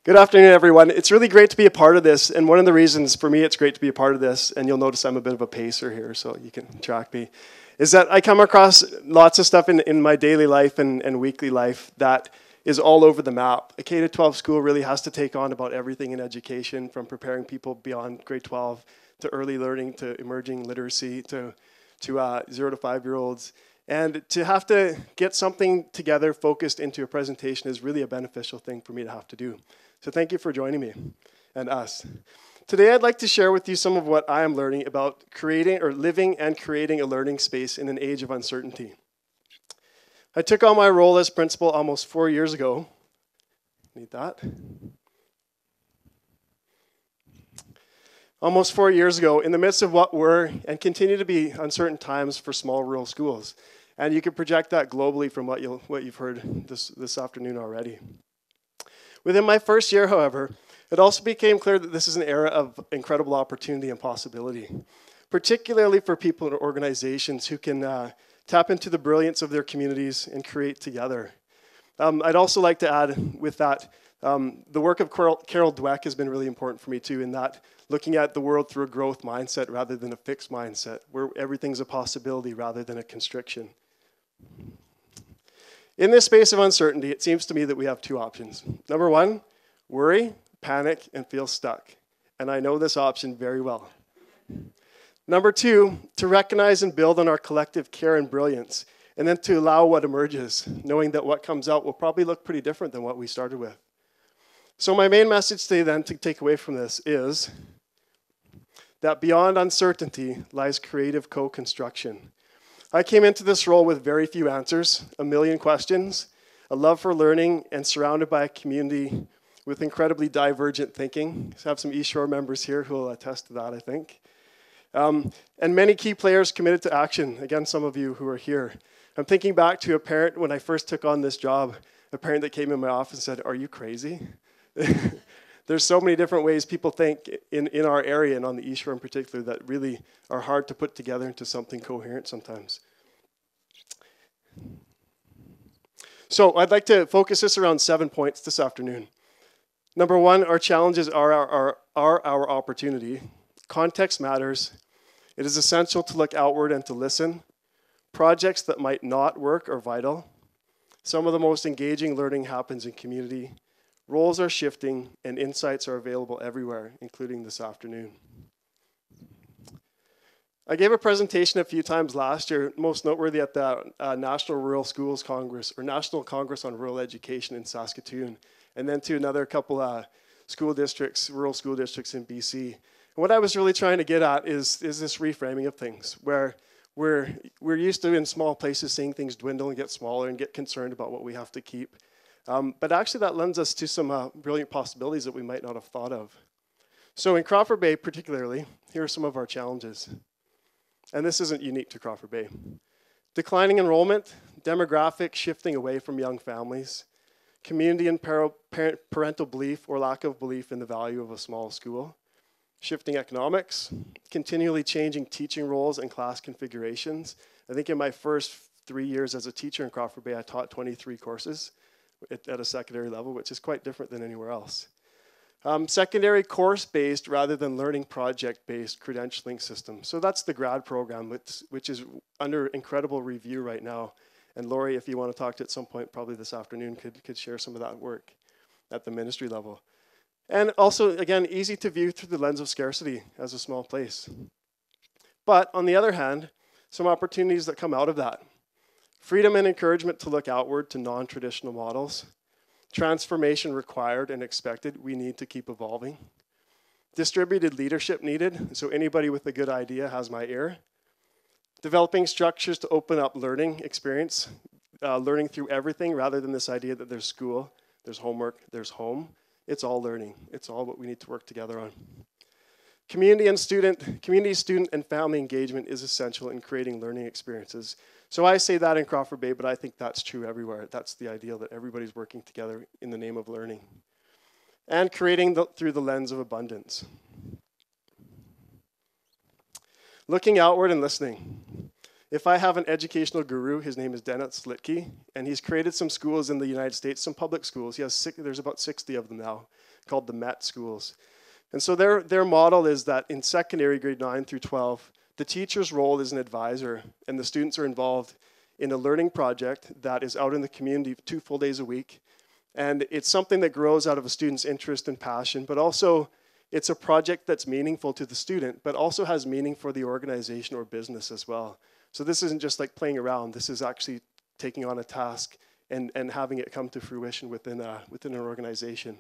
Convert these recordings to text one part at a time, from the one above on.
Good afternoon, everyone. It's really great to be a part of this, and one of the reasons for me it's great to be a part of this, and you'll notice I'm a bit of a pacer here, so you can track me, is that I come across lots of stuff in my daily life and weekly life that is all over the map. A K-12 school really has to take on about everything in education, from preparing people beyond grade 12 to early learning to emerging literacy to 0 to 5-year-olds. And to have to get something together focused into a presentation is really a beneficial thing for me to have to do. So thank you for joining me and us. Today I'd like to share with you some of what I am learning about creating or living and creating a learning space in an age of uncertainty. I took on my role as principal almost 4 years ago. Need that? Almost 4 years ago, in the midst of what were and continue to be uncertain times for small rural schools. And you can project that globally from what you've heard this afternoon already. Within my first year, however, it also became clear that this is an era of incredible opportunity and possibility, particularly for people and organizations who can tap into the brilliance of their communities and create together. I'd also like to add with that, the work of Carol Dweck has been really important for me too, in that looking at the world through a growth mindset rather than a fixed mindset, where everything's a possibility rather than a constriction. In this space of uncertainty, it seems to me that we have two options. Number one, worry, panic, and feel stuck. And I know this option very well. Number two, to recognize and build on our collective care and brilliance, and then to allow what emerges, knowing that what comes out will probably look pretty different than what we started with. So my main message today then to take away from this is that beyond uncertainty lies creative co-construction. I came into this role with very few answers, a million questions, a love for learning, and surrounded by a community with incredibly divergent thinking. I have some East Shore members here who will attest to that, I think. And many key players committed to action. Again, some of you who are here. I'm thinking back to a parent when I first took on this job, a parent that came in my office and said, "Are you crazy?" There's so many different ways people think in our area and on the East Shore in particular that really are hard to put together into something coherent sometimes. So I'd like to focus this around 7 points this afternoon. Number one, our challenges are our opportunity. Context matters. It is essential to look outward and to listen. Projects that might not work are vital. Some of the most engaging learning happens in community. Roles are shifting, and insights are available everywhere, including this afternoon. I gave a presentation a few times last year, most noteworthy at the National Rural Schools Congress, or National Congress on Rural Education in Saskatoon, and then to another couple school districts, rural school districts in BC. And what I was really trying to get at is this reframing of things, where we're used to in small places seeing things dwindle and get smaller and get concerned about what we have to keep. But actually that lends us to some brilliant possibilities that we might not have thought of. So in Crawford Bay particularly, here are some of our challenges. And this isn't unique to Crawford Bay. Declining enrollment, demographic shifting away from young families, community and parental belief or lack of belief in the value of a small school, shifting economics, continually changing teaching roles and class configurations. I think in my first 3 years as a teacher in Crawford Bay, I taught 23 courses at a secondary level, which is quite different than anywhere else. Secondary course-based rather than learning project-based credentialing system. So that's the grad program, which is under incredible review right now. And Lori, if you want to talk to it at some point, probably this afternoon, could share some of that work at the ministry level. And also, again, easy to view through the lens of scarcity as a small place. But on the other hand, some opportunities that come out of that. Freedom and encouragement to look outward to non-traditional models. Transformation required and expected. We need to keep evolving. Distributed leadership needed. So anybody with a good idea has my ear. Developing structures to open up learning experience. Learning through everything rather than this idea that there's school, there's homework, there's home. It's all learning. It's all what we need to work together on. Community, student, and family engagement is essential in creating learning experiences. So I say that in Crawford Bay, but I think that's true everywhere. That's the ideal, that everybody's working together in the name of learning. And creating through the lens of abundance. Looking outward and listening. if I have an educational guru, his name is TEDxSelkirkCollegeED, and he's created some schools in the United States, some public schools. There's about 60 of them now, called the MET schools. And so their model is that in secondary, grade 9 through 12, the teacher's role is an advisor, and the students are involved in a learning project that is out in the community 2 full days a week. And it's something that grows out of a student's interest and passion, but also it's a project that's meaningful to the student, but also has meaning for the organization or business as well. So this isn't just like playing around. This is actually taking on a task and having it come to fruition within an organization.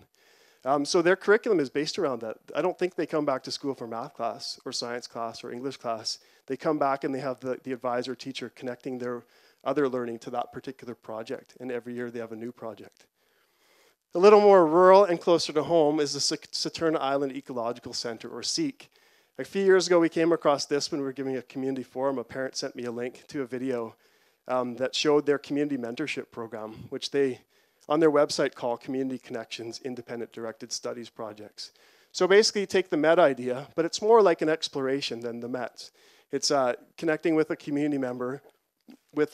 So their curriculum is based around that. I don't think they come back to school for math class or science class or English class. They come back and they have the advisor teacher connecting their other learning to that particular project. And every year they have a new project. A little more rural and closer to home is the Saturn Island Ecological Center, or SEEK. A few years ago, we came across this when we were giving a community forum. A parent sent me a link to a video that showed their community mentorship program, which they, on their website, call Community Connections Independent Directed Studies Projects. So basically, you take the MET idea, but it's more like an exploration than the MET. It's connecting with a community member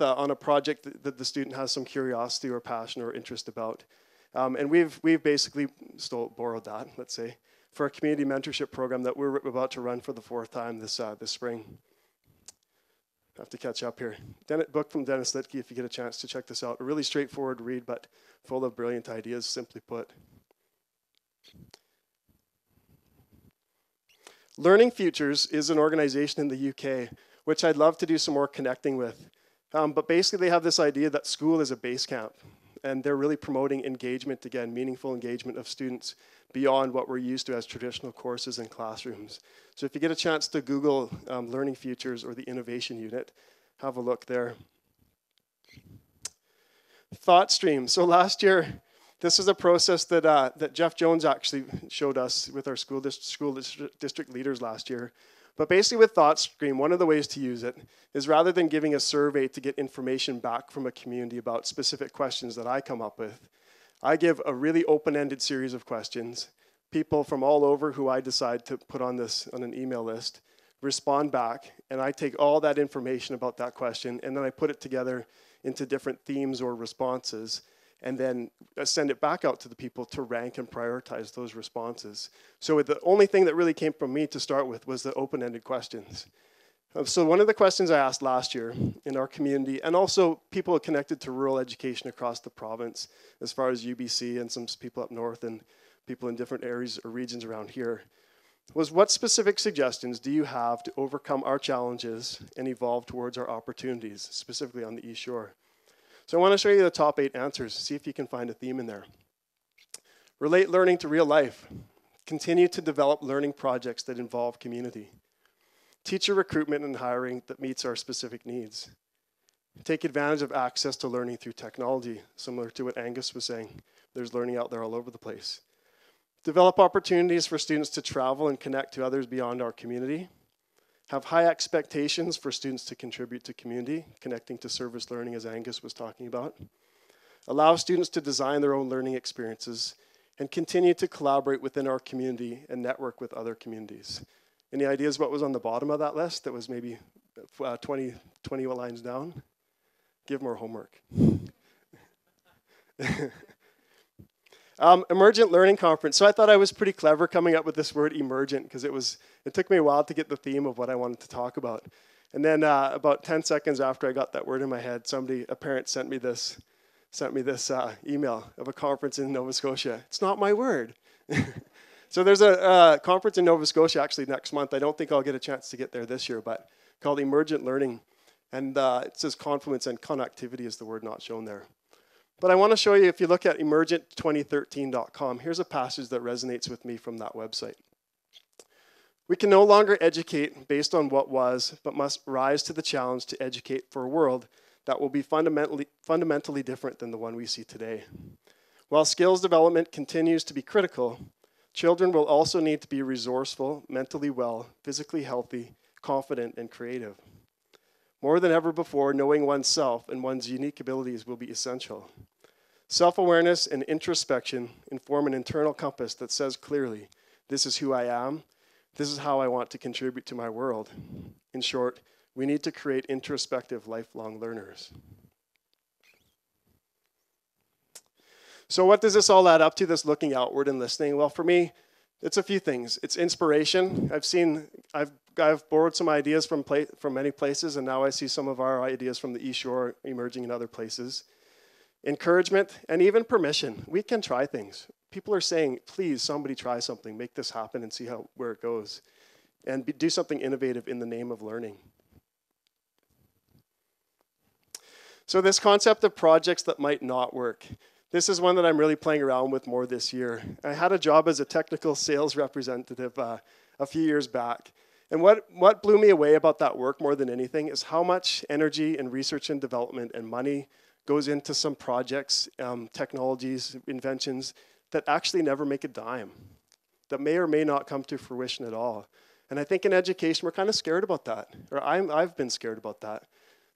on a project that the student has some curiosity or passion or interest about. And we've basically borrowed that, let's say, for a community mentorship program that we're about to run for the 4th time this spring. I have to catch up here. Book from TEDxSelkirkCollegeED if you get a chance to check this out. A really straightforward read, but full of brilliant ideas, simply put. Learning Futures is an organization in the UK, which I'd love to do some more connecting with. But basically, they have this idea that school is a base camp. And they're really promoting engagement, again, meaningful engagement of students beyond what we're used to as traditional courses in classrooms. So if you get a chance to Google Learning Futures or the Innovation Unit, have a look there. Thought Stream. So last year, this is a process that Jeff Jones actually showed us with our school district leaders last year. But basically with ThoughtStream, one of the ways to use it is rather than giving a survey to get information back from a community about specific questions that I come up with, I give a really open-ended series of questions. People from all over who I decide to put on an email list respond back, and I take all that information about that question, and then I put it together into different themes or responses, and then send it back out to the people to rank and prioritize those responses. So the only thing that really came from me to start with was the open-ended questions. So one of the questions I asked last year in our community, and also people connected to rural education across the province, as far as UBC and some people up north and people in different areas or regions around here, was what specific suggestions do you have to overcome our challenges and evolve towards our opportunities, specifically on the East Shore? So I want to show you the top 8 answers, see if you can find a theme in there. Relate learning to real life. Continue to develop learning projects that involve community. Teacher recruitment and hiring that meets our specific needs. Take advantage of access to learning through technology, similar to what Angus was saying. There's learning out there all over the place. Develop opportunities for students to travel and connect to others beyond our community. Have high expectations for students to contribute to community, connecting to service learning as Angus was talking about. Allow students to design their own learning experiences and continue to collaborate within our community and network with other communities. Any ideas what was on the bottom of that list that was maybe 20 lines down? Give more homework. Emergent Learning Conference. So I thought I was pretty clever coming up with this word emergent because it took me a while to get the theme of what I wanted to talk about. And then about 10 seconds after I got that word in my head, a parent sent me this email of a conference in Nova Scotia. It's not my word. So there's a conference in Nova Scotia actually next month. I don't think I'll get a chance to get there this year, but called Emergent Learning. And it says confluence and connectivity is the word not shown there. But I want to show you, if you look at emergent2013.com, here's a passage that resonates with me from that website. We can no longer educate based on what was, but must rise to the challenge to educate for a world that will be fundamentally different than the one we see today. While skills development continues to be critical, children will also need to be resourceful, mentally well, physically healthy, confident, and creative. More than ever before, knowing oneself and one's unique abilities will be essential. Self-awareness and introspection inform an internal compass that says clearly, this is who I am, this is how I want to contribute to my world. In short, We need to create introspective, lifelong learners. So what does this all add up to, this looking outward and listening? Well, for me, it's a few things. It's inspiration. I've borrowed some ideas from many places, and now I see some of our ideas from the East Shore emerging in other places. Encouragement, and even permission. We can try things. People are saying, please, somebody try something, make this happen and see where it goes. And do something innovative in the name of learning. So this concept of projects that might not work. This is one that I'm really playing around with more this year. I had a job as a technical sales representative a few years back. And what blew me away about that work more than anything is how much energy and research and development and money goes into some projects, technologies, inventions that actually never make a dime, that may or may not come to fruition at all. And I think in education, we're kind of scared about that, or I've been scared about that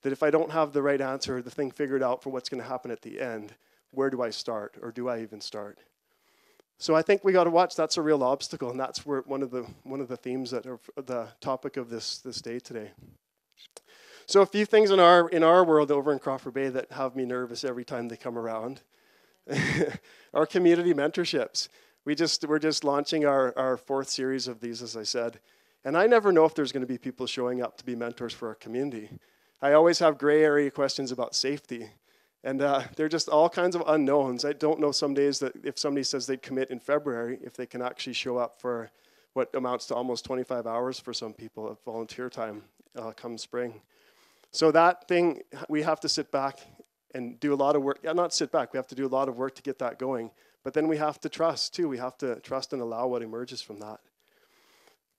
if I don't have the right answer or the thing figured out for what's going to happen at the end, where do I start, or do I even start? So I think we got to watch. That's a real obstacle, and that's where one of the themes that are the topic of this day today. So a few things in our world over in Crawford Bay that have me nervous every time they come around. Our community mentorships. We're just launching our fourth series of these, as I said, and I never know if there's going to be people showing up to be mentors for our community. I always have gray area questions about safety. And there are just all kinds of unknowns. I don't know some days that if somebody says they'd commit in February, if they can actually show up for what amounts to almost 25 hours for some people of volunteer time come spring. So that thing, we have to sit back and do a lot of work. Yeah, not sit back, we have to do a lot of work to get that going. But then we have to trust too. We have to trust and allow what emerges from that.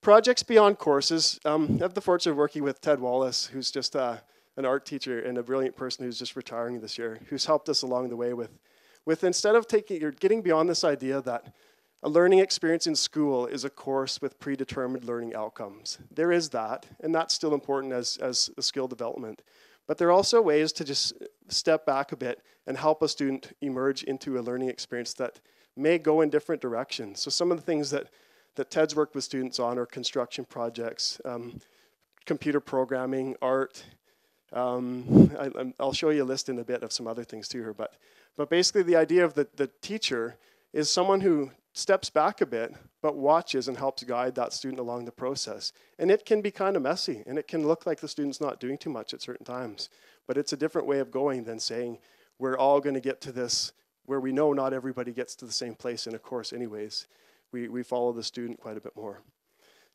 Projects beyond courses. I have the fortune of working with Ted Wallace, who's just an art teacher and a brilliant person who's just retiring this year, who's helped us along the way with instead of getting beyond this idea that a learning experience in school is a course with predetermined learning outcomes. There is that, and that's still important as a skill development. But there are also ways to just step back a bit and help a student emerge into a learning experience that may go in different directions. So some of the things that Ted's worked with students on are construction projects, computer programming, art. I'll show you a list in a bit of some other things too here, but basically the idea of the teacher is someone who steps back a bit, but watches and helps guide that student along the process. And it can be kind of messy, and it can look like the student's not doing too much at certain times, but it's a different way of going than saying, we're all going to get to this, where we know not everybody gets to the same place in a course anyways. We follow the student quite a bit more.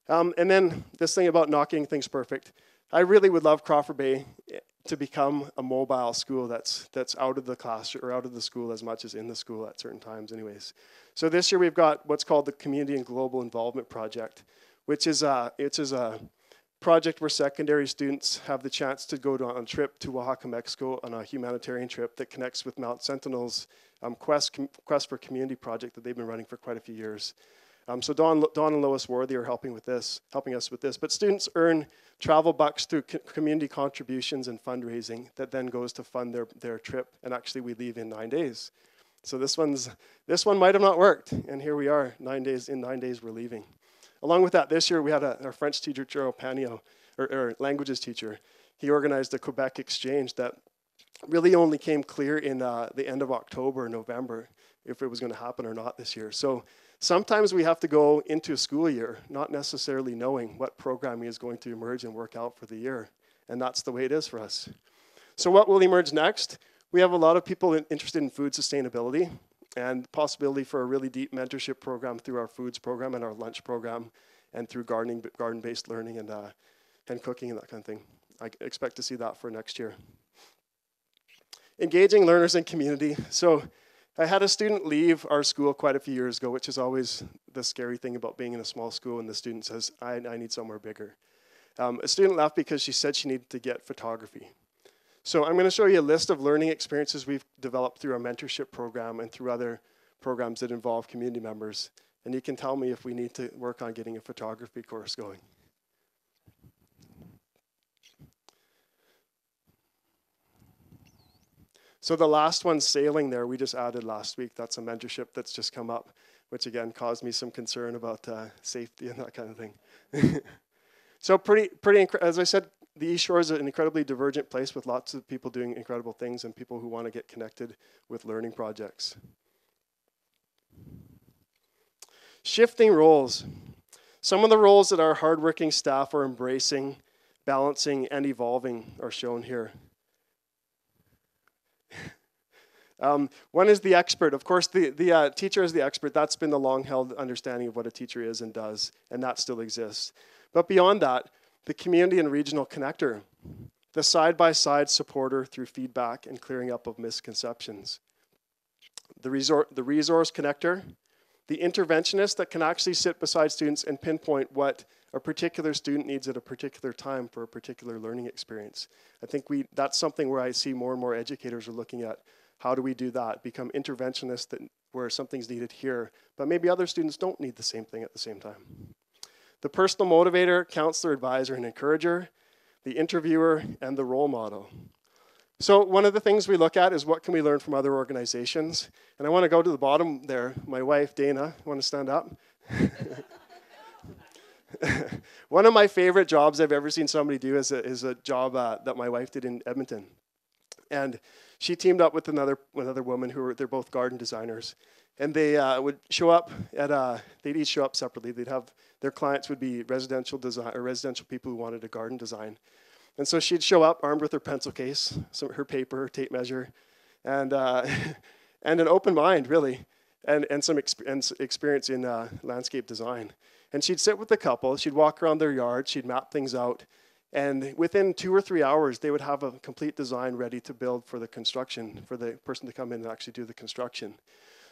And then this thing about not getting things perfect. I really would love Crawford Bay to become a mobile school that's out of the class or out of the school as much as in the school at certain times anyways. So this year we've got what's called the Community and Global Involvement Project, which is a project where secondary students have the chance to go on a trip to Oaxaca, Mexico on a humanitarian trip that connects with Mount Sentinel's Quest for Community project that they've been running for quite a few years. So Dawn and Lois Worthy are helping us with this. But students earn travel bucks through community contributions and fundraising that then goes to fund their trip. And actually, we leave in 9 days. So this one might have not worked, and here we are. 9 days in 9 days, we're leaving. Along with that, this year we had our French teacher, Gerald Panio, or languages teacher. He organized a Quebec exchange that really only came clear in the end of October, November, if it was going to happen or not this year. So sometimes we have to go into a school year not necessarily knowing what programming is going to emerge and work out for the year. And that's the way it is for us. So what will emerge next? We have a lot of people interested in food sustainability and possibility for a really deep mentorship program through our foods program and our lunch program and through garden-based learning and cooking and that kind of thing. I expect to see that for next year. Engaging learners and community. So I had a student leave our school quite a few years ago, which is always the scary thing about being in a small school, and the student says, I need somewhere bigger. A student left because she said she needed to get photography. So I'm going to show you a list of learning experiences we've developed through our mentorship program and through other programs that involve community members. And you can tell me if we need to work on getting a photography course going. So the last one, sailing there, we just added last week. That's a mentorship that's just come up, which again caused me some concern about safety and that kind of thing. So as I said, the East Shore is an incredibly divergent place with lots of people doing incredible things and people who want to get connected with learning projects. Shifting roles. Some of the roles that our hardworking staff are embracing, balancing, and evolving are shown here. One is the expert. Of course, the teacher is the expert. That's been the long-held understanding of what a teacher is and does, and that still exists. But beyond that, the community and regional connector, the side-by-side supporter through feedback and clearing up of misconceptions, the resource connector, the interventionist that can actually sit beside students and pinpoint what a particular student needs at a particular time for a particular learning experience. I think that's something where I see more and more educators are looking at. How do we do that? Become interventionists where something's needed here, but maybe other students don't need the same thing at the same time. The personal motivator, counselor, advisor, and encourager, the interviewer, and the role model. So one of the things we look at is what can we learn from other organizations? And I want to go to the bottom there. My wife, Dana, want to stand up? One of my favorite jobs I've ever seen somebody do is a job that my wife did in Edmonton. And she teamed up with another woman they're both garden designers. And they would show up they'd each show up separately. Their clients would be residential people who wanted a garden design. And so she'd show up armed with her pencil case, her paper, her tape measure, and and an open mind, really, and some experience in landscape design. And she'd sit with the couple, she'd walk around their yard, she'd map things out, and within 2 or 3 hours, they would have a complete design ready to build for the construction, for the person to come in and actually do the construction.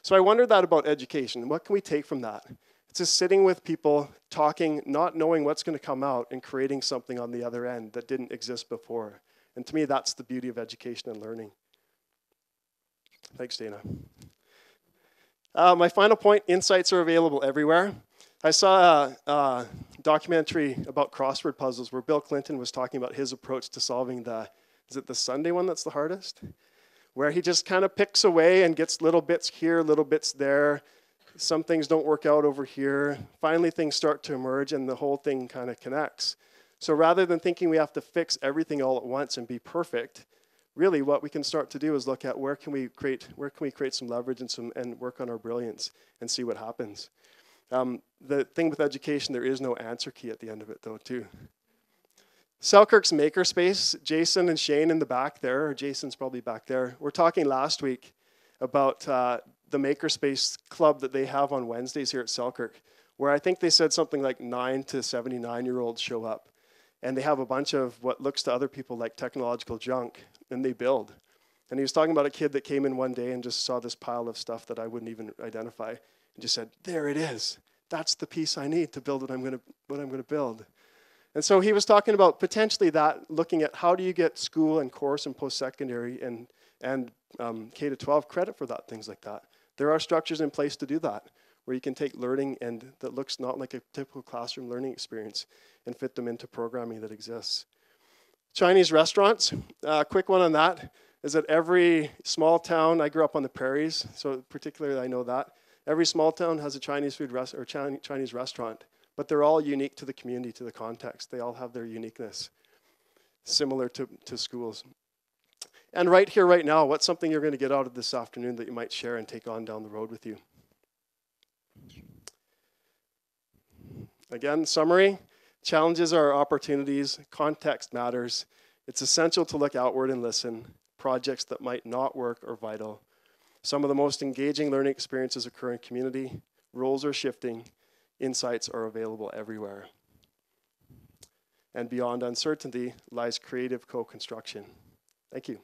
So I wondered that about education. What can we take from that? It's just sitting with people, talking, not knowing what's going to come out, and creating something on the other end that didn't exist before. And to me, that's the beauty of education and learning. Thanks, Dana. My final point, insights are available everywhere. I saw a documentary about crossword puzzles where Bill Clinton was talking about his approach to solving is it the Sunday one that's the hardest? Where he just kind of picks away and gets little bits here, little bits there. Some things don't work out over here. Finally, things start to emerge and the whole thing kind of connects. So rather than thinking we have to fix everything all at once and be perfect, really what we can start to do is look at where can we create some leverage and work on our brilliance and see what happens. The thing with education, there is no answer key at the end of it, though, too. Selkirk's Makerspace, Jason and Shane in the back there, or Jason's probably back there, we're talking last week about the Makerspace club that they have on Wednesdays here at Selkirk, where I think they said something like 9 to 79-year-olds show up. And they have a bunch of what looks to other people like technological junk, and they build. And he was talking about a kid that came in one day and just saw this pile of stuff that I wouldn't even identify, and just said, there it is. That's the piece I need to build what I'm going to build. And so he was talking about potentially that, looking at how do you get school and course and post-secondary and K-12 credit for that, things like that. There are structures in place to do that, where you can take learning and that looks not like a typical classroom learning experience and fit them into programming that exists. Chinese restaurants, quick one on that, is that every small town, I grew up on the prairies, so particularly I know that, every small town has a Chinese Chinese restaurant, but they're all unique to the community, to the context. They all have their uniqueness, similar to schools. And right here, right now, what's something you're going to get out of this afternoon that you might share and take on down the road with you? Again, summary, challenges are opportunities, context matters. It's essential to look outward and listen. Projects that might not work are vital. Some of the most engaging learning experiences occur in community. Roles are shifting. Insights are available everywhere. And beyond uncertainty lies creative co-construction. Thank you.